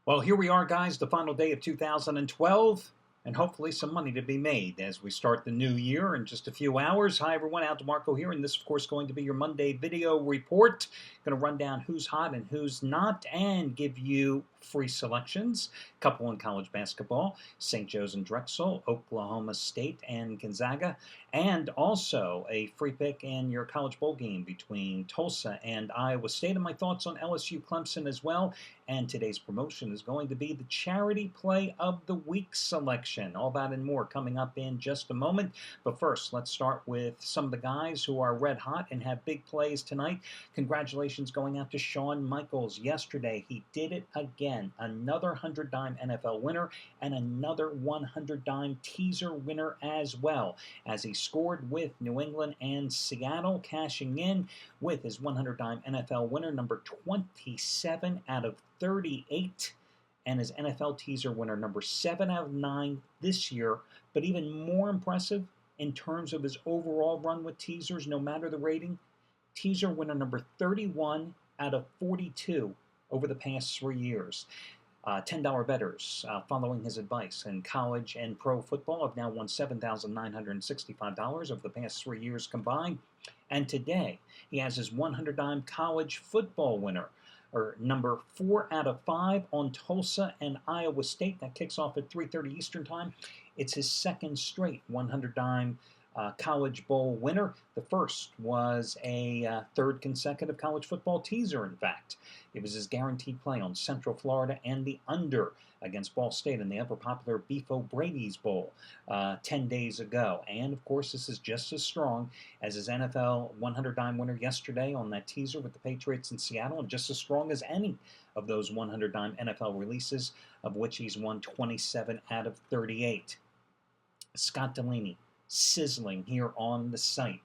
Well, here we are, guys, the final day of 2012, and hopefully some money to be made as we start the new year in just a few hours. Hi, everyone. Al DeMarco here, and this, of course, going to be your Monday video report. Going to run down who's hot and who's not, and give you free selections. Couple in college basketball, St. Joe's and Drexel, Oklahoma State and Gonzaga, and also a free pick in your college bowl game between Tulsa and Iowa State, and my thoughts on LSU Clemson as well. And today's promotion is going to be the Charity Play of the Week selection. All that and more coming up in just a moment. But first, let's start with some of the guys who are red hot and have big plays tonight. Congratulations going out to Shawn Michaels. Yesterday, he did it again. Another 100-dime NFL winner and another 100-dime teaser winner as well, as he scored with New England and Seattle, cashing in with his 100-dime NFL winner, number 27 out of 38, and his NFL teaser winner, number 7 out of 9 this year. But even more impressive in terms of his overall run with teasers, no matter the rating, teaser winner number 31 out of 42 over the past 3 years. $10 bettors, following his advice in college and pro football, have now won $7,965 over the past 3 years combined. And today, he has his 100-dime college football winner, or number 4 out of 5 on Tulsa and Iowa State. That kicks off at 3:30 Eastern Time. It's his second straight 100-dime College Bowl winner. The first was a third consecutive college football teaser, in fact. It was his guaranteed play on Central Florida and the under against Ball State in the ever popular Beef O'Brady's Bowl 10 days ago. And, of course, this is just as strong as his NFL 100-dime winner yesterday on that teaser with the Patriots in Seattle, and just as strong as any of those 100-dime NFL releases, of which he's won 27 out of 38. Scott Delaney, sizzling here on the site.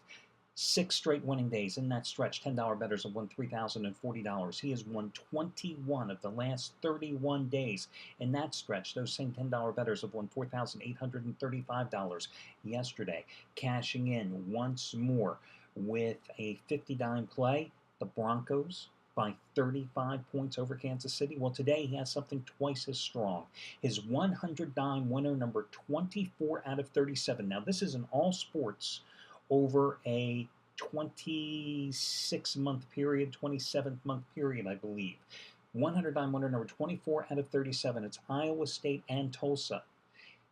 6 straight winning days in that stretch. $10 bettors have won $3,040. He has won 21 of the last 31 days in that stretch. Those same $10 bettors have won $4,835 yesterday, cashing in once more with a 50-dime play. The Broncos by 35 points over Kansas City. Well, today he has something twice as strong. His 100-dime winner, number 24 out of 37. Now, this is in all sports over a 26-month period, 27th-month period, I believe. 100-dime winner, number 24 out of 37. It's Iowa State and Tulsa.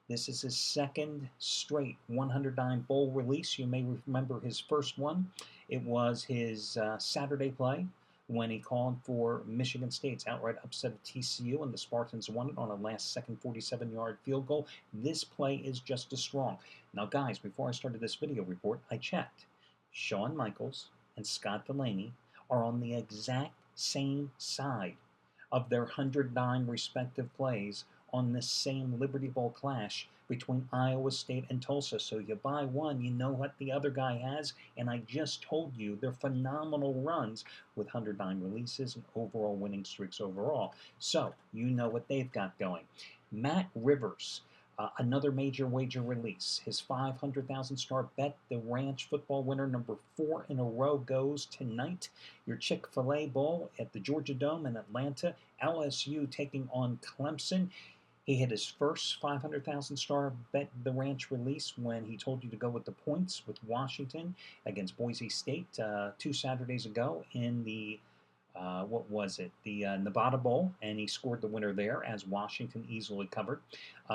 This is his second straight 100-dime bowl release. You may remember his first one. It was his Saturday play when he called for Michigan State's outright upset of TCU, and the Spartans won it on a last-second 47-yard field goal. This play is just as strong. Now, guys, before I started this video report, I checked. Shawn Michaels and Scott Delaney are on the exact same side of their 100-dime respective plays on this same Liberty Bowl clash between Iowa State and Tulsa. So you buy one, you know what the other guy has, and I just told you they're phenomenal runs with 100-dime releases and overall winning streaks overall. So you know what they've got going. Matt Rivers, another major wager release. His 500,000 star Bet the Ranch football winner, number 4 in a row, goes tonight. Your Chick-fil-A Bowl at the Georgia Dome in Atlanta. LSU taking on Clemson. He hit his first 500,000 star Bet the Ranch release when he told you to go with the points with Washington against Boise State 2 Saturdays ago in the the Nevada Bowl, and he scored the winner there as Washington easily covered.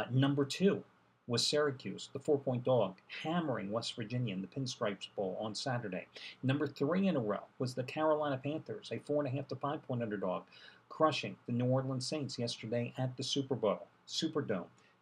Number 2 was Syracuse, the 4-point dog, hammering West Virginia in the Pinstripes Bowl on Saturday. Number 3 in a row was the Carolina Panthers, a 4.5 to 5-point underdog, crushing the New Orleans Saints yesterday at the Superdome.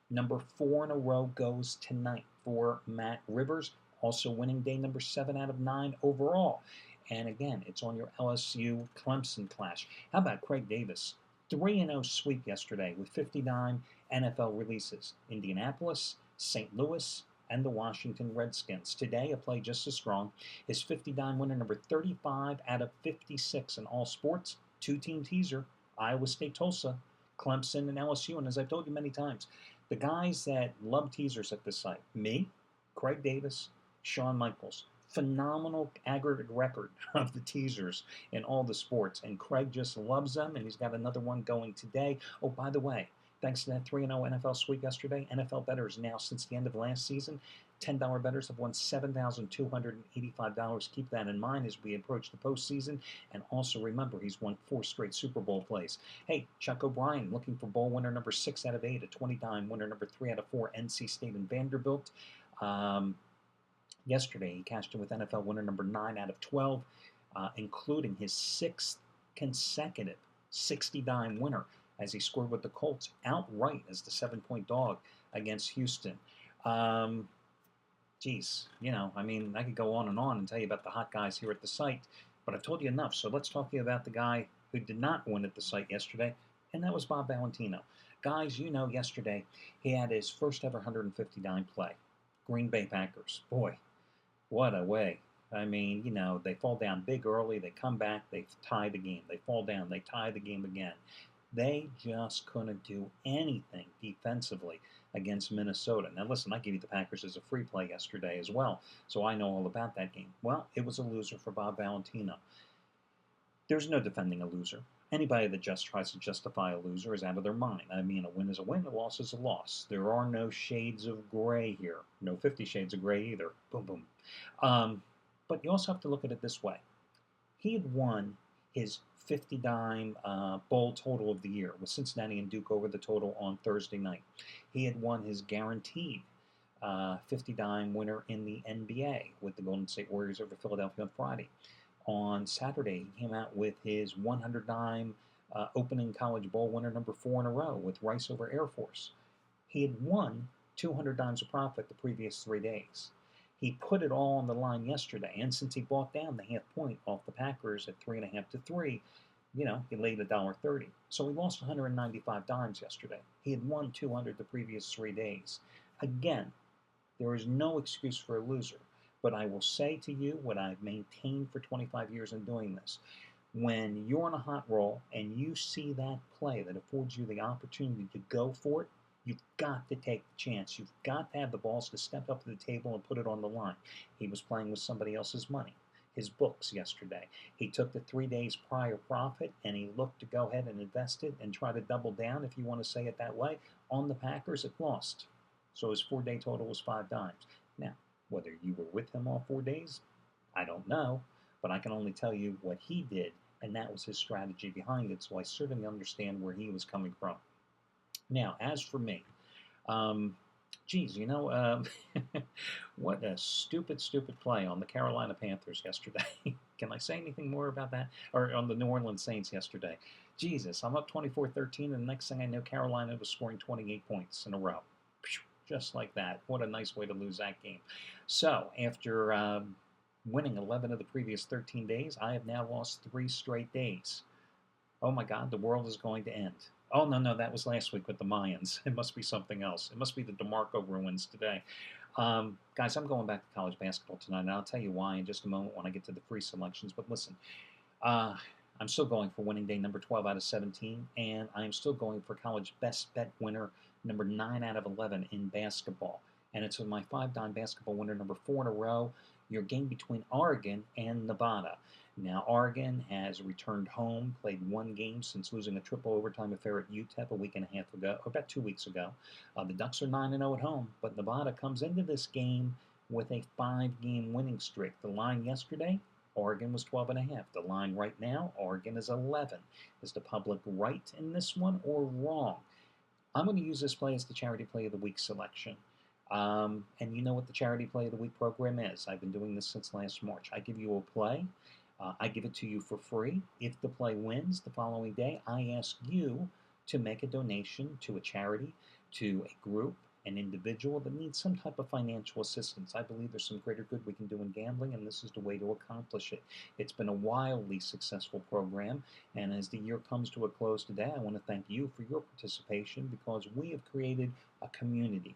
Number 4 in a row goes tonight for Matt Rivers, also winning day number 7 out of 9 overall. And again, it's on your LSU Clemson clash. How about Craig Davis? 3-0 sweep yesterday with 50-dime NFL releases. Indianapolis, St. Louis, and the Washington Redskins. Today, a play just as strong. His 50-dime winner, number 35 out of 56 in all sports. 2-team teaser, Iowa State, Tulsa, Clemson, and LSU. And as I've told you many times, the guys that love teasers at this site, me, Craig Davis, Shawn Michaels, phenomenal aggregate record of the teasers in all the sports, and Craig just loves them, and he's got another one going today. Oh, by the way, thanks to that 3-0 NFL sweep yesterday, NFL bettors now, since the end of last season, $10 bettors have won $7,285. Keep that in mind as we approach the postseason. And also remember, he's won 4 straight Super Bowl plays. Hey, Chuck O'Brien looking for bowl winner number 6 out of 8, a 20-time winner number 3 out of 4, NC State and Vanderbilt. Yesterday, he cashed in with NFL winner number 9 out of 12, including his 6th consecutive 60-dime winner as he scored with the Colts outright as the 7-point dog against Houston. Geez, I mean, I could go on and tell you about the hot guys here at the site, but I've told you enough. So let's talk to you about the guy who did not win at the site yesterday, and that was Bob Valentino. Guys, yesterday he had his first ever 150-dime play. Green Bay Packers. Boy, what a way. I mean, they fall down big early, they come back, they tie the game. They fall down, they tie the game again. They just couldn't do anything defensively against Minnesota. Now, listen, I gave you the Packers as a free play yesterday as well, so I know all about that game. Well, it was a loser for Bob Valentino. There's no defending a loser. Anybody that just tries to justify a loser is out of their mind. I mean, a win is a win, a loss is a loss. There are no shades of gray here. No 50 Shades of Gray either. Boom, boom. But you also have to look at it this way. He had won his 50-dime bowl total of the year with Cincinnati and Duke over the total on Thursday night. He had won his guaranteed 50-dime winner in the NBA with the Golden State Warriors over Philadelphia on Friday. On Saturday, he came out with his 100-dime opening college bowl winner number 4 in a row with Rice over Air Force. He had won 200 dimes of profit the previous 3 days. He put it all on the line yesterday, and since he bought down the half point off the Packers at 3.5 to 3, he laid $1.30. So he lost 195 dimes yesterday. He had won 200 the previous 3 days. Again, there is no excuse for a loser. But I will say to you what I've maintained for 25 years in doing this. When you're on a hot roll and you see that play that affords you the opportunity to go for it, you've got to take the chance. You've got to have the balls to step up to the table and put it on the line. He was playing with somebody else's money, his books yesterday. He took the 3 days prior profit and he looked to go ahead and invest it and try to double down, if you want to say it that way, on the Packers. It lost. So his 4-day total was 5 dimes. Now, whether you were with him all 4 days, I don't know, but I can only tell you what he did, and that was his strategy behind it, so I certainly understand where he was coming from. Now, as for me, what a stupid play on the Carolina Panthers yesterday. Can I say anything more about that? Or on the New Orleans Saints yesterday. Jesus, I'm up 24-13, and the next thing I know, Carolina was scoring 28 points in a row. Just like that. What a nice way to lose that game. So, after winning 11 of the previous 13 days, I have now lost 3 straight days. Oh my God, the world is going to end. Oh, no, that was last week with the Mayans. It must be something else. It must be the DeMarco ruins today. Guys, I'm going back to college basketball tonight, and I'll tell you why in just a moment when I get to the free selections. But listen, I'm still going for winning day number 12 out of 17, and I'm still going for college best bet winner number 9 out of 11 in basketball. And it's my 5-dime basketball winner number 4 in a row, your game between Oregon and Nevada. Now, Oregon has returned home, played 1 game since losing a triple overtime affair at UTEP a week and a half ago, or about 2 weeks ago. The Ducks are 9-0 at home, but Nevada comes into this game with a 5-game winning streak. The line yesterday, Oregon was 12.5. The line right now, Oregon is 11. Is the public right in this one or wrong? I'm going to use this play as the Charity Play of the Week selection. And you know what the Charity Play of the Week program is. I've been doing this since last March. I give you a play. I give it to you for free. If the play wins the following day, I ask you to make a donation to a charity, to a group, an individual that needs some type of financial assistance. I believe there's some greater good we can do in gambling, and this is the way to accomplish it. It's been a wildly successful program, and as the year comes to a close today, I want to thank you for your participation because we have created a community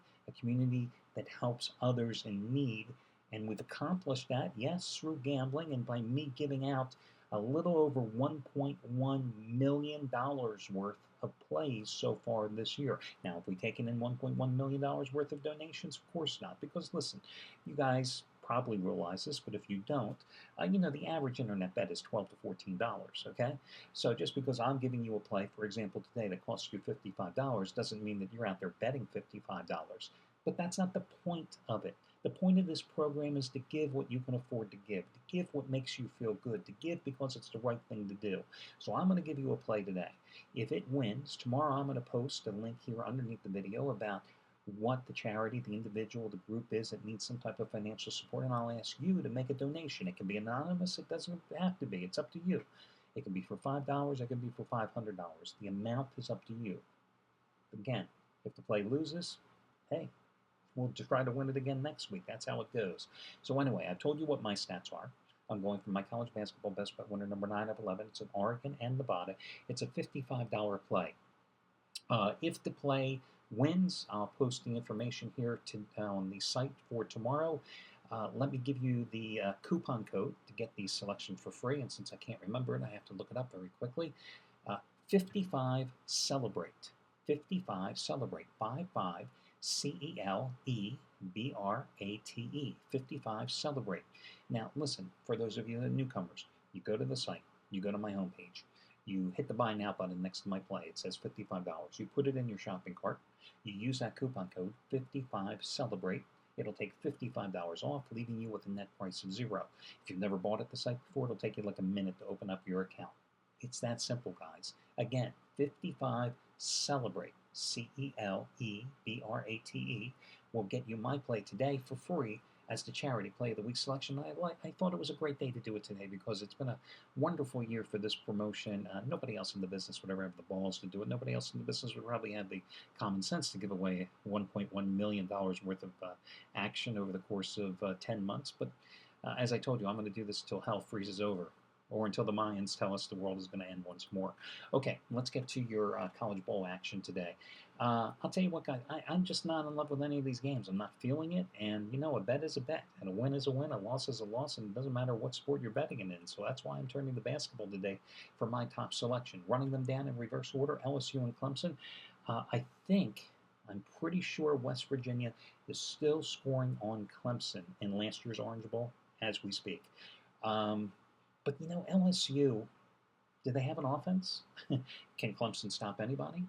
that helps others in need, and we've accomplished that, yes, through gambling and by me giving out a little over $1.1 million worth of plays so far this year. Now, have we taken in $1.1 million worth of donations? Of course not, because listen, you guys, probably realize this, but if you don't, you know, the average internet bet is $12 to $14, okay? So just because I'm giving you a play, for example, today that costs you $55 doesn't mean that you're out there betting $55. But that's not the point of it. The point of this program is to give what you can afford to give what makes you feel good, to give because it's the right thing to do. So I'm going to give you a play today. If it wins, tomorrow I'm going to post a link here underneath the video about what the charity, the individual, the group is that needs some type of financial support, and I'll ask you to make a donation. It can be anonymous, it doesn't have to be, it's up to you. It can be for $5, it can be for $500. The amount is up to you. Again, if the play loses, hey, we'll try to win it again next week. That's how it goes. So anyway, I've told you what my stats are. I'm going for my college basketball best bet winner number 9 of 11. It's in Oregon and Nevada. It's a $55 play. If the play wins, I'll post the information here on the site for tomorrow. Let me give you the coupon code to get the selection for free. And since I can't remember it, I have to look it up very quickly. 55 Celebrate. 55 Celebrate. 55 CELEBRATE. 55 Celebrate. Now, listen, for those of you that are newcomers, you go to the site, you go to my homepage, you hit the Buy Now button next to my play. It says $55. You put it in your shopping cart. You use that coupon code 55 Celebrate. It'll take $55 off, leaving you with a net price of 0. If you've never bought at the site before, it'll take you like a minute to open up your account. It's that simple, guys. Again, 55 Celebrate. CELEBRATE will get you my play today for free as the charity play of the week selection. I thought it was a great day to do it today because it's been a wonderful year for this promotion. Nobody else in the business would ever have the balls to do it. Nobody else in the business would probably have the common sense to give away $1.1 million worth of action over the course of 10 months. But as I told you, I'm going to do this until hell freezes over, or until the Mayans tell us the world is going to end once more. Okay, let's get to your college bowl action today. I'll tell you what, guys, I'm just not in love with any of these games. I'm not feeling it, and you know, a bet is a bet, and a win is a win, a loss is a loss, and it doesn't matter what sport you're betting in. So that's why I'm turning to basketball today for my top selection. Running them down in reverse order, LSU and Clemson. I'm pretty sure West Virginia is still scoring on Clemson in last year's Orange Bowl as we speak. But you know, LSU, do they have an offense? Can Clemson stop anybody?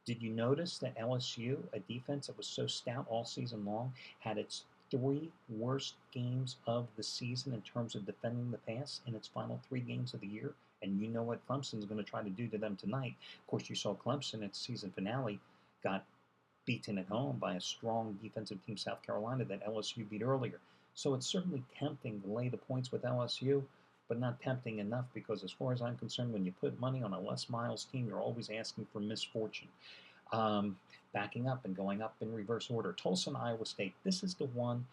Did you notice that LSU, a defense that was so stout all season long, had its 3 worst games of the season in terms of defending the pass in its final 3 games of the year? And you know what Clemson's going to try to do to them tonight. Of course, you saw Clemson at the season finale got beaten at home by a strong defensive team, South Carolina, that LSU beat earlier. So it's certainly tempting to lay the points with LSU, but not tempting enough because as far as I'm concerned, when you put money on a Les Miles team, you're always asking for misfortune. Backing up and going up in reverse order. Tulsa and Iowa State. This is the one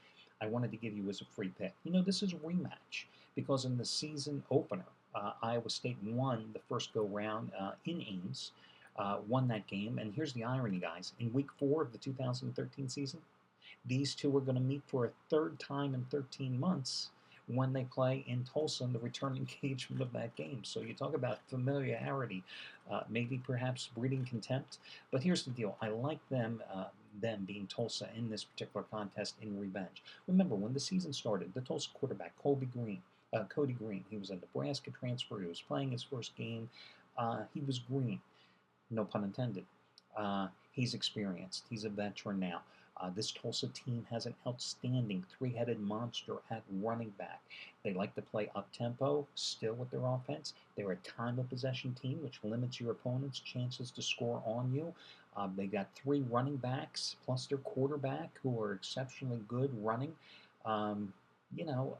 I wanted to give you as a free pick. You know, this is a rematch because in the season opener, Iowa State won the first go-round in Ames, won that game. And here's the irony, guys. In week 4 of the 2013 season, these two are going to meet for a 3rd time in 13 months when they play in Tulsa in the return engagement of that game. So you talk about familiarity, maybe perhaps breeding contempt. But here's the deal. I like them being Tulsa in this particular contest in revenge. Remember, when the season started, the Tulsa quarterback, Cody Green, he was a Nebraska transfer. He was playing his first game. He was green, no pun intended. He's experienced. He's a veteran now. This Tulsa team has an outstanding 3-headed monster at running back. They like to play up-tempo, still with their offense. They're a time of possession team, which limits your opponent's chances to score on you. They got 3 running backs, plus their quarterback, who are exceptionally good running. You know,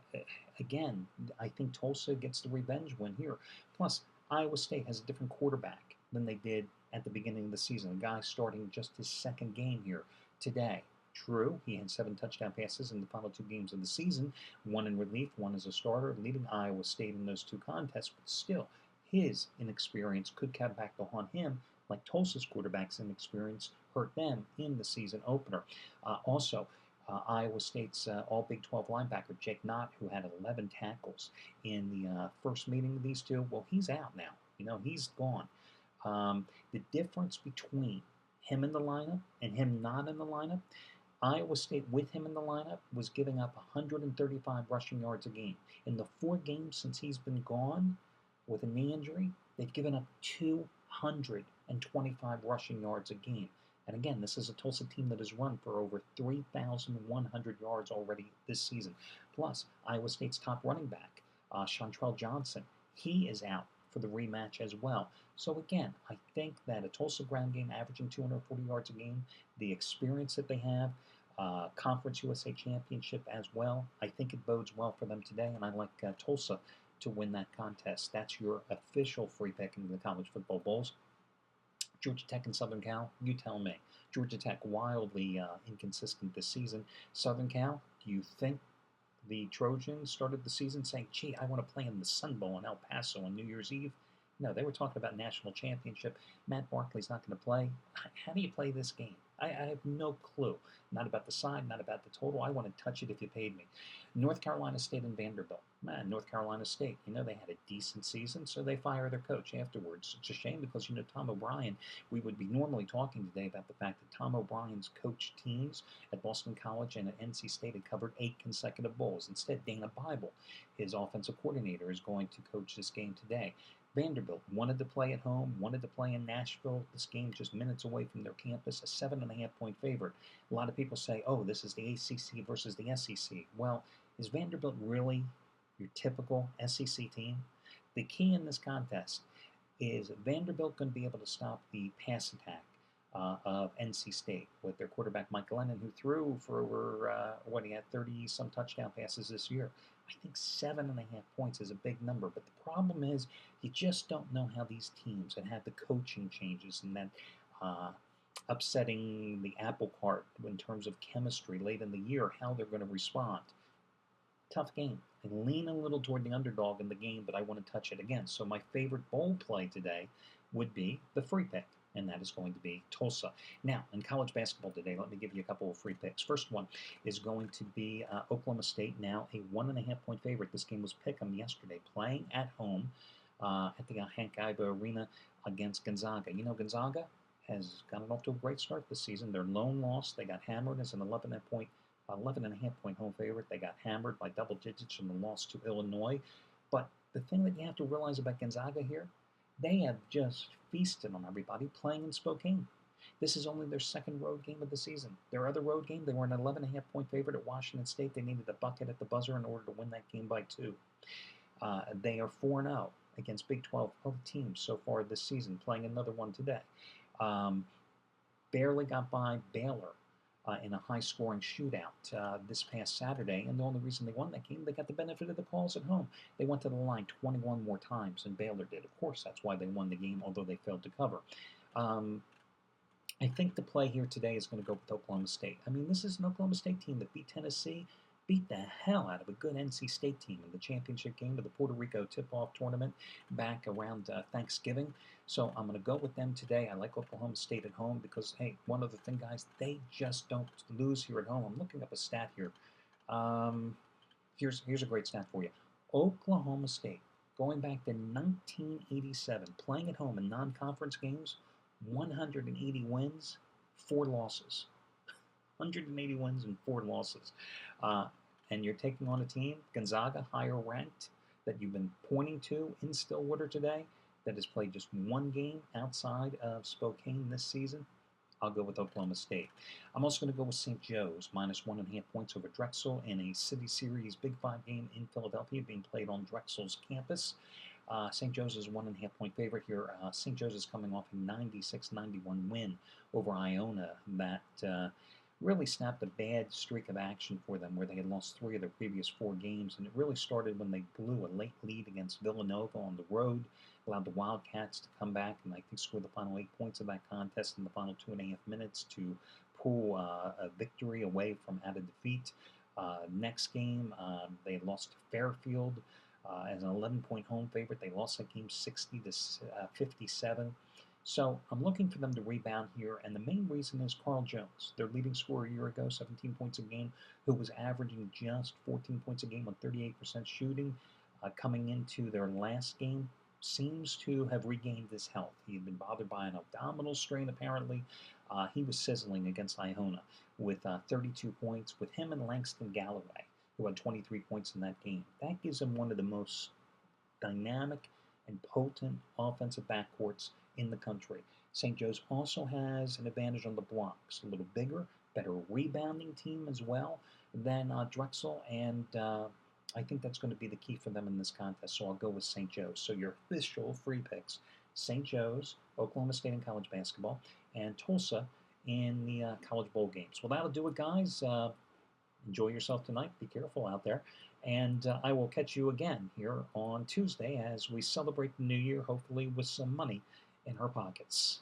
again, I think Tulsa gets the revenge win here. Plus, Iowa State has a different quarterback than they did at the beginning of the season. A guy starting just his 2nd game here today. True, he had 7 touchdown passes in the final 2 games of the season, 1 in relief, 1 as a starter, leading Iowa State in those 2 contests, but still, his inexperience could come back to haunt him, like Tulsa's quarterback's inexperience hurt them in the season opener. Iowa State's all-Big 12 linebacker, Jake Knott, who had 11 tackles in the first meeting of these two, well, he's out now. You know, he's gone. The difference between him in the lineup and him not in the lineup, Iowa State, with him in the lineup, was giving up 135 rushing yards a game. In the 4 games since he's been gone with a knee injury, they've given up 225 rushing yards a game. And again, this is a Tulsa team that has run for over 3,100 yards already this season. Plus, Iowa State's top running back, Chantrell Johnson, he is out for the rematch as well. So again, I think that a Tulsa ground game averaging 240 yards a game, the experience that they have, Conference USA Championship as well, I think it bodes well for them today, and I like Tulsa to win that contest. That's your official free pick in the college football bowls. Georgia Tech and Southern Cal, you tell me. Georgia Tech wildly inconsistent this season. Southern Cal, do you think the Trojans started the season saying, gee, I want to play in the Sun Bowl in El Paso on New Year's Eve? No, they were talking about national championship. Matt Barkley's not going to play. How do you play this game? I have no clue. Not about the side, not about the total. I want to touch it if you paid me. North Carolina State and Vanderbilt. Man, North Carolina State, they had a decent season, so they fire their coach afterwards. It's a shame because, Tom O'Brien, we would be normally talking today about the fact that Tom O'Brien's coached teams at Boston College and at NC State had covered 8 consecutive bowls. Instead, Dana Bible, his offensive coordinator, is going to coach this game today. Vanderbilt wanted to play at home, wanted to play in Nashville. This game just minutes away from their campus, a 7.5-point favorite. A lot of people say, oh, this is the ACC versus the SEC. Well, is Vanderbilt really your typical SEC team? The key in this contest is Vanderbilt going to be able to stop the pass attack of NC State with their quarterback Mike Glennon, who threw for over, he had 30-some touchdown passes this year. I think 7.5 points is a big number, but the problem is you just don't know how these teams that have the coaching changes and that upsetting the apple cart in terms of chemistry late in the year, how they're going to respond. Tough game. I lean a little toward the underdog in the game, but I want to touch it again. So my favorite bowl play today would be the free pick, and that is going to be Tulsa. Now, in college basketball today, let me give you a couple of free picks. First one is going to be Oklahoma State, now a 1.5-point favorite. This game was pick'em yesterday, playing at home at the Hank Iba Arena against Gonzaga. Gonzaga has gotten off to a great start this season. Their lone loss, they got hammered as an 11.5-point home favorite. They got hammered by double digits in the loss to Illinois. But the thing that you have to realize about Gonzaga here, they have just feasted on everybody playing in Spokane. This is only their second road game of the season. Their other road game, they were an 11.5-point favorite at Washington State. They needed a bucket at the buzzer in order to win that game by 2. They are 4-0 against Big 12 teams so far this season, playing another one today. Barely got by Baylor in a high-scoring shootout this past Saturday, and the only reason they won that game, they got the benefit of the calls at home. They went to the line 21 more times than Baylor did. Of course, that's why they won the game, although they failed to cover. I think the play here today is going to go with Oklahoma State. I mean, this is an Oklahoma State team that beat Tennessee, beat the hell out of a good NC State team in the championship game of the Puerto Rico tip-off tournament back around Thanksgiving. So I'm going to go with them today. I like Oklahoma State at home because, hey, one other thing, guys, they just don't lose here at home. I'm looking up a stat here. Here's a great stat for you. Oklahoma State, going back to 1987, playing at home in non-conference games, 180 wins, 4 losses. 180 wins and 4 losses. And you're taking on a team, Gonzaga, higher ranked, that you've been pointing to in Stillwater today, that has played just 1 game outside of Spokane this season. I'll go with Oklahoma State. I'm also going to go with St. Joe's, minus 1.5 points over Drexel in a City Series Big 5 game in Philadelphia being played on Drexel's campus. St. Joe's is a 1.5-point favorite here. St. Joe's is coming off a 96-91 win over Iona that really snapped a bad streak of action for them where they had lost 3 of their previous 4 games, and it really started when they blew a late lead against Villanova on the road, allowed the Wildcats to come back and I think score the final 8 points of that contest in the final 2.5 minutes to pull a victory away from out of defeat. Next game, they had lost to Fairfield as an 11-point home favorite. They lost that game 60-57. So I'm looking for them to rebound here, and the main reason is Carl Jones, their leading scorer a year ago, 17 points a game, who was averaging just 14 points a game on 38% shooting. Coming into their last game, seems to have regained his health. He had been bothered by an abdominal strain, apparently. He was sizzling against Iona with 32 points, with him and Langston Galloway, who had 23 points in that game. That gives him one of the most dynamic and potent offensive backcourts in the country. St. Joe's also has an advantage on the blocks, a little bigger, better rebounding team as well than Drexel, and I think that's going to be the key for them in this contest. So I'll go with St. Joe's. So your official free picks: St. Joe's, Oklahoma State in college basketball, and Tulsa in the college bowl games. Well, that'll do it, guys. Enjoy yourself tonight. Be careful out there. And I will catch you again here on Tuesday as we celebrate the new year, hopefully with some money in our pockets.